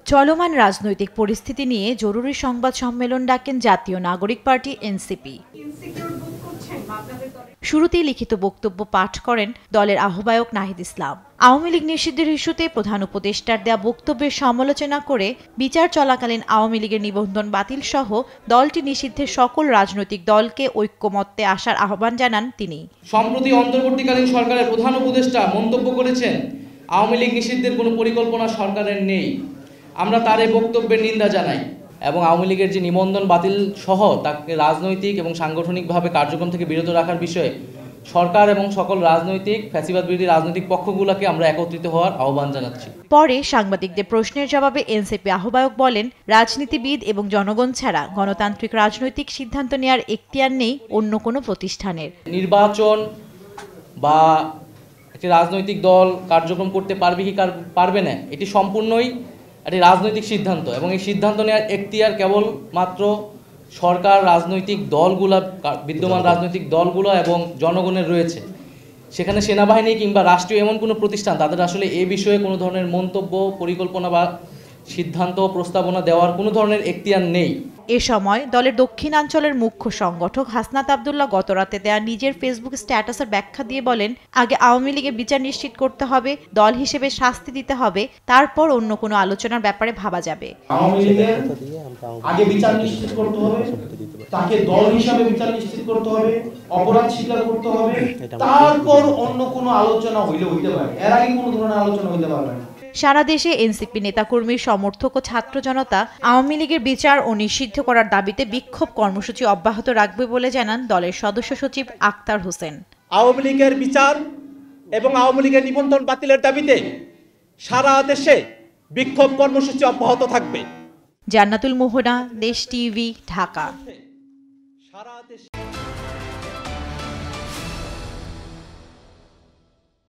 চলমান রাজনৈতিক পরিস্থিতি নিয়ে জরুরি সংবাদ সম্মেলন ডাকেন জাতীয় নাগরিক পার্টি এনসিপি। শুরুতেই লিখিত বক্তব্য পাঠ করেন দলের আহ্বায়ক নাহিদ ইসলাম। আওয়ামী লীগ নিষিদ্ধের ইস্যুতে প্রধান উপদেষ্টার দেয়া বক্তব্যের সমালোচনা করে বিচার চলাকালীন আওয়ামী লীগের নিবন্ধন বাতিল সহ দলটি নিষিদ্ধের সকল রাজনৈতিক দলকে ঐক্যমত্যে আসার আহ্বান জানান তিনি। সম্প্রতি অন্তর্বর্তীকালীন সরকারের প্রধান উপদেষ্টা মন্তব্য করেছেন, আওয়ামী লীগ নিষিদ্ধের কোনো পরিকল্পনা সরকারের নেই। আমরা তার এই বক্তব্যের নিন্দা জানাই এবং আওয়ামী লীগের যে নিবন্ধন বাতিল সহ তাকে রাজনৈতিক এবং সাংগঠনিকভাবে কার্যক্রম থেকে বিরত রাখার বিষয়ে সরকার এবং সকল রাজনৈতিক ফ্যাসিবাদ বিরোধী রাজনৈতিক পক্ষগুলোকে আমরা একত্রিত হওয়ার আহ্বান জানাচ্ছি। পরে সাংবাদিকদের প্রশ্নের জবাবে এনসিপি আহ্বায়ক বলেন, রাজনীতিবিদ এবং জনগণ ছাড়া গণতান্ত্রিক রাজনৈতিক সিদ্ধান্ত নেওয়ার এখতিয়ার নেই অন্য কোনো প্রতিষ্ঠানের। নির্বাচন বা একটি রাজনৈতিক দল কার্যক্রম করতে পারবে কি পারবে না, এটি সম্পূর্ণই একটি রাজনৈতিক সিদ্ধান্ত এবং এই সিদ্ধান্ত নেওয়ার এখতিয়ার কেবলমাত্র সরকার, রাজনৈতিক দলগুলো, বিদ্যমান রাজনৈতিক দলগুলো এবং জনগণের রয়েছে। সেখানে সেনাবাহিনী কিংবা রাষ্ট্রীয় এমন কোনো প্রতিষ্ঠান তাদের আসলে এ বিষয়ে কোনো ধরনের মন্তব্য, পরিকল্পনা বা সিদ্ধান্ত প্রস্তাবনা দেওয়ার কোনো ধরনের এখতিয়ার নেই। এ সময় দলের দক্ষিণাঞ্চলের মুখ্য সংগঠক হাসনাত আব্দুল্লাহ গতরাতে দেয়া নিজের ফেসবুক স্ট্যাটাসের ব্যাখ্যা দিয়ে বলেন, আগে আওয়ামী লীগের বিচার নিশ্চিত করতে হবে, দল হিসেবে শাস্তি দিতে হবে, তারপর অন্য কোনো আলোচনার ব্যাপারে ভাবা যাবে। আওয়ামী লীগের আগে বিচার নিশ্চিত করতে হবে, তাকে দল হিসেবে বিচার নিশ্চিত করতে হবে, অপরাধ স্বীকার করতে হবে, তারপর অন্য কোনো আলোচনা হইতে পারে। এর আগে কোনো ধরনের আলোচনা হইতে পারবে না। সারা দেশে এনসিপি নেতাকর্মীর সমর্থক ও ছাত্র জনতা আওয়ামী লীগের বিচার ও নিষিদ্ধ করার দাবিতে বিক্ষোভ কর্মসূচি অব্যাহত রাখবে বলে জানান দলের সদস্য সচিব আক্তার হোসেন। আওয়ামী লীগের বিচার এবং আওয়ামী লীগের নিবন্ধন বাতিলের দাবিতে সারা দেশে বিক্ষোভ কর্মসূচি অব্যাহত থাকবে। জান্নাতুল মোহনা, দেশ টিভি, ঢাকা।